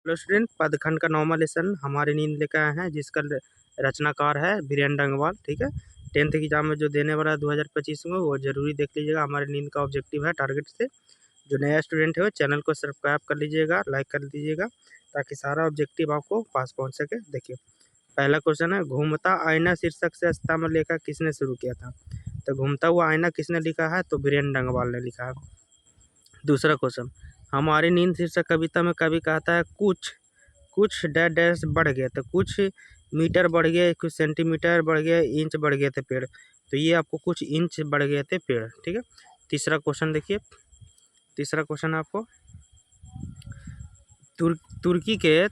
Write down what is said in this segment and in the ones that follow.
Hello student, पदखंड का 9वां lesson हमारी नींद लेकर आए हैं, जिसका रचनाकार है बीरेन डंगवाल। ठीक है, 10th एग्जाम में जो देने वाला है 2025 में, वो जरूरी देख लीजिएगा। हमारी नींद का ऑब्जेक्टिव है टारगेट से। जो नया स्टूडेंट है वो चैनल को सब्सक्राइब कर लीजिएगा, लाइक कर दीजिएगा, ताकि सारा ऑब्जेक्टिव आपको पास पहुंच सके। देखिए, पहला क्वेश्चन है, घूमता आईना शीर्षक से अष्टावक्र लेखा किसने शुरू किया था? तो घूमता हुआ आईना किसने लिखा है? तो बीरेन डंगवाल ने लिखा है। दूसरा क्वेश्चन, हमारी नींद शीर्षक कविता में कवि कहता है कुछ कुछ डैश डैश बढ़ गए, तो कुछ मीटर बढ़ गए, कुछ सेंटीमीटर बढ़ गए, इंच बढ़ गए थे पेड़। तो ये आपको कुछ इंच बढ़ गए थे पेड़। ठीक है, तीसरा क्वेश्चन देखिए, तीसरा क्वेश्चन है आपको, तुर्की के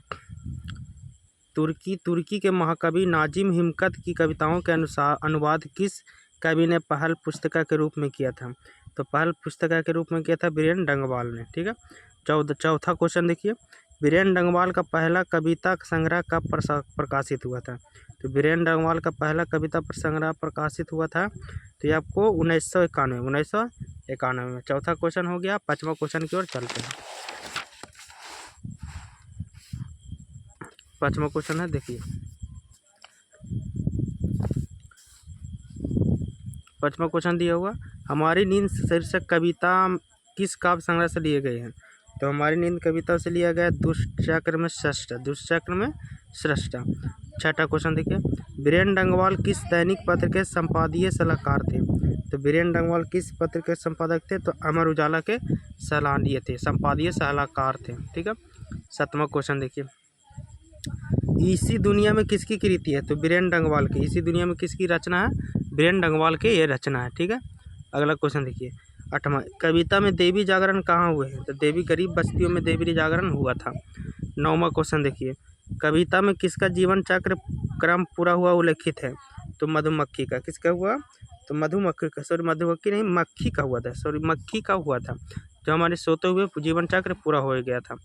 तुर्की के महाकवि नाजिम हिमकत की कविताओं के अनुसार अनुवाद किस कवि ने पहल पुस्तिका के रूप में किया था? तो पहल पुस्तिका के रूप में किया था बीरेन डंगवाल ने। ठीक है, चौथा क्वेश्चन देखिए, बीरेन डंगवाल का पहला कविता संग्रह कब प्रकाशित हुआ था? तो बीरेन डंगवाल का पहला कविता संग्रह प्रकाशित हुआ था, तो ये आपको 1991 में। चौथा क्वेश्चन हो गया। पांचवा क्वेश्चन की ओर चलते हैं। पांचवा क्वेश्चन है, देखिए पांचवा क्वेश्चन दिया हुआ, हमारी नींद शीर्षक कविता किस काव्य संग्रह से लिए गए हैं? तो हमारी नींद कविता से लिया गया दुष्चक्र में सृष्टा, दुष्चक्र में सृष्टा। छठा क्वेश्चन देखिए, बीरेन डंगवाल किस दैनिक पत्र के संपादकीय सलाहकार थे? तो बीरेन डंगवाल किस पत्र के संपादक थे? तो अमर उजाला के सलाहनीय थे, संपादकीय सलाहकार थे। ठीक है, सातवां क्वेश्चन देखिए, इसी दुनिया में किसकी कृति है? तो बीरेन डंगवाल की। इसी दुनिया में किसकी रचना है? बीरेन डंगवाल के ये रचना है। ठीक है, अगला क्वेश्चन देखिए, आठवां, कविता में देवी जागरण कहाँ हुए हैं? तो देवी गरीब बस्तियों में देवी जागरण हुआ था। नौवां क्वेश्चन देखिए, कविता में किसका जीवन चक्र क्रम पूरा हुआ उल्लेखित है? तो मधुमक्खी का। किसका हुआ? तो मधुमक्खी का, सॉरी मधुमक्खी नहीं, मक्खी का हुआ था, सॉरी मक्खी का हुआ था, जो हमारे सोते हुए जीवन चक्र पूरा हो गया था।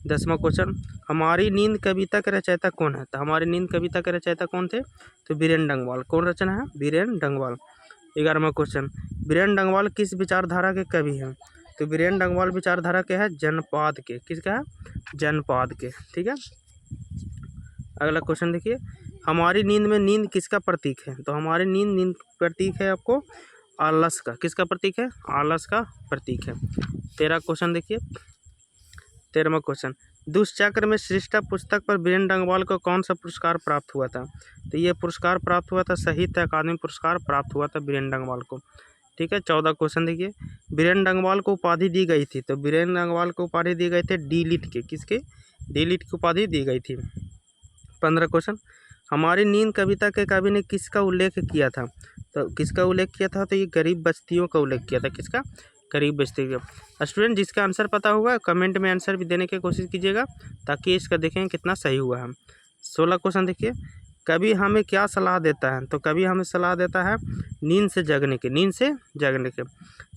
10वां क्वेश्चन, हमारी नींद कविता के रचयिता कौन है? तो हमारी नींद कविता के रचयिता कौन थे? तो बीरेन डंगवाल। कौन रचना है? बीरेन डंगवाल। 11वां क्वेश्चन, बीरेन डंगवाल किस विचारधारा के कवि हैं? तो बीरेन डंगवाल विचारधारा के हैं जनपाद के। किसका है? जनपाद के। ठीक है, अगला क्वेश्चन देखिए, हमारी नींद में नींद किसका प्रतीक है? तो हमारी नींद प्रतीक है आपको आलस का। किसका प्रतीक है? आलस का प्रतीक है। 13 क्वेश्चन देखिए, 13वां क्वेश्चन, दुष्चक्र में सृष्टा पुस्तक पर बीरेन डंगवाल को कौन सा पुरस्कार प्राप्त हुआ था? तो ये पुरस्कार प्राप्त हुआ था, साहित्य अकादमी पुरस्कार प्राप्त हुआ था बीरेन डंगवाल को। ठीक है, 14 क्वेश्चन देखिए, बीरेन डंगवाल को उपाधि दी गई थी। तो बीरेन डंगवाल को उपाधि दी गई थी डी.लिट के। किसके? डी.लिट की उपाधि दी गई थी। 15 क्वेश्चन, हमारी नींद कविता के कवि ने किसका उल्लेख किया था? तो किसका उल्लेख किया था? तो ये गरीब बस्तियों का उल्लेख किया था। किसका? गरीब बस्ती का। स्टूडेंट, जिसका आंसर पता होगा कमेंट में आंसर भी देने की कोशिश कीजिएगा, ताकि इसका देखें कितना सही हुआ है। 16 क्वेश्चन देखिए, कवि हमें क्या सलाह देता है? तो कवि हमें सलाह देता है नींद से जगने की, नींद से जगने के।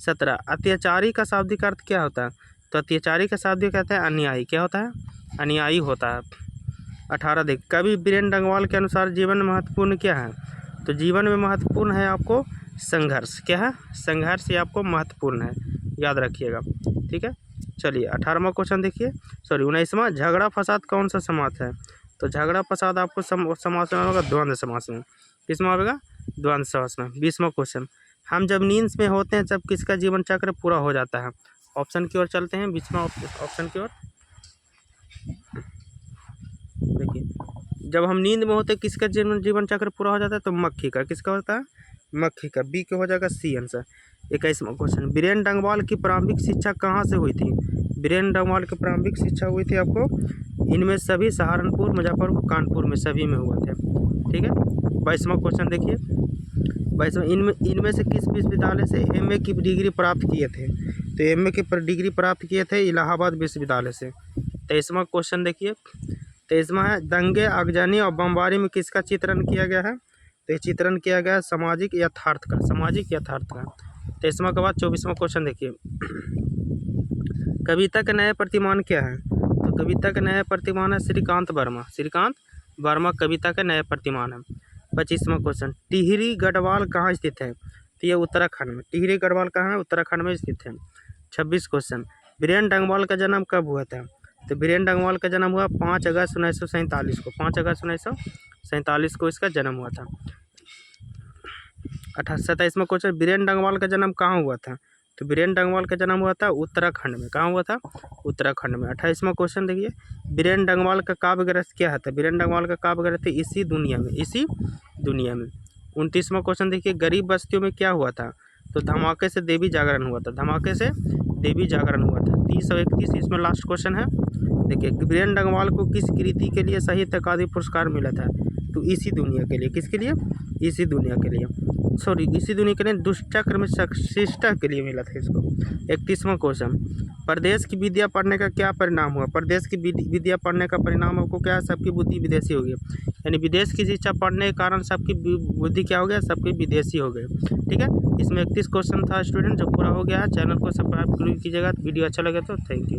17, अत्याचारी का शाब्दिक अर्थ क्या होता है? तो अत्याचारी का शाब्दिक कहते हैं अनुयायी। क्या होता है? अनुयायी होता है। 18 देख, कवि बीरेन डंगवाल के अनुसार जीवन में महत्वपूर्ण क्या है? तो जीवन में महत्वपूर्ण है आपको संघर्ष। क्या है? संघर्ष। ये आपको महत्वपूर्ण है, याद रखिएगा। ठीक है, चलिए 18वां क्वेश्चन देखिए, सॉरी 19वां, झगड़ा फसाद कौन सा समास है? तो झगड़ा फसाद आपको समास में होगा द्वंद्व समास में। किसमें होगा? द्वंद्व समास में। 20वां क्वेश्चन, हम जब नींद में होते हैं तब किसका जीवन चक्र पूरा हो जाता है? ऑप्शन की ओर चलते हैं, 20वां ऑप्शन की ओर देखिए, जब हम नींद में होते किसका जीवन चक्र पूरा हो जाता है? तो मक्खी का। किसका होता है? मक्खी का। बी के हो जाएगा सी आंसर। 21वां क्वेश्चन, बीरेन डंगवाल की प्रारंभिक शिक्षा कहाँ से हुई थी? बीरेन डंगवाल की प्रारंभिक शिक्षा हुई थी आपको इनमें सभी सहारनपुर, मुजफ्फरपुर, कानपुर में सभी में हुए थे। ठीक है, 22वां क्वेश्चन देखिए, 22वां, इनमें से किस विश्वविद्यालय से एमए की डिग्री प्राप्त किए थे? तो एमए की डिग्री प्राप्त किए थे इलाहाबाद विश्वविद्यालय से। 23वां क्वेश्चन देखिए, 23वां है, दंगे, आगजनी और बमबारी में किसका चित्रण किया गया है? तो ये चित्रण किया गया है सामाजिक यथार्थ का, सामाजिक यथार्थ का। 23वां के बाद 24वां क्वेश्चन देखिए, कविता का नया प्रतिमान क्या है? तो कविता का नया प्रतिमान है श्रीकांत वर्मा। श्रीकांत वर्मा कविता का नया प्रतिमान है। 25वां क्वेश्चन, टिहरी गढ़वाल कहाँ स्थित है? तो ये उत्तराखंड में। टिहरी गढ़वाल कहाँ है? उत्तराखंड में स्थित है। 26 क्वेश्चन, बीरेन डंगवाल का जन्म कब हुआ था? तो बीरेन डंगवाल का जन्म हुआ 5 अगस्त 1947 को। 5 अगस्त 1947 को इसका जन्म हुआ था। 27वां क्वेश्चन, बीरेन डंगवाल का जन्म कहाँ हुआ था? तो बीरेन डंगवाल का जन्म हुआ था उत्तराखंड में। कहाँ हुआ था? उत्तराखंड में। 28वां क्वेश्चन देखिए, बीरेन डंगवाल का काव्य ग्रंथ क्या है? तो बीरेन डंगवाल का काव्य ग्रंथ इसी दुनिया में, इसी दुनिया में। 29वां क्वेश्चन देखिए, गरीब बस्तियों में क्या हुआ था? तो धमाके से देवी जागरण हुआ था। धमाके से देवी जागरण हुआ था। 30 और 31 इसमें लास्ट क्वेश्चन है। देखिए, बीरेन डंगवाल को किस कृति के लिए साहित्य अकादमी पुरस्कार मिला था? तो इसी दुनिया के लिए। किसके लिए? इसी दुनिया के लिए, सॉरी इसी दुनिया के लिए, दुष्चक्र में शिष्टा के लिए मिला था इसको। 31वां क्वेश्चन, प्रदेश की विद्या पढ़ने का क्या परिणाम हुआ? प्रदेश की विद्या पढ़ने का परिणाम आपको क्या है? सबकी बुद्धि विदेशी हो गई। यानी विदेश की शिक्षा पढ़ने के कारण सबकी बुद्धि क्या हो गया? सबकी विदेशी हो गए। ठीक है, इसमें 31 क्वेश्चन था स्टूडेंट, जो पूरा हो गया है। चैनल को सब्सक्राइब कीजिएगा। वीडियो अच्छा लगे तो थैंक यू।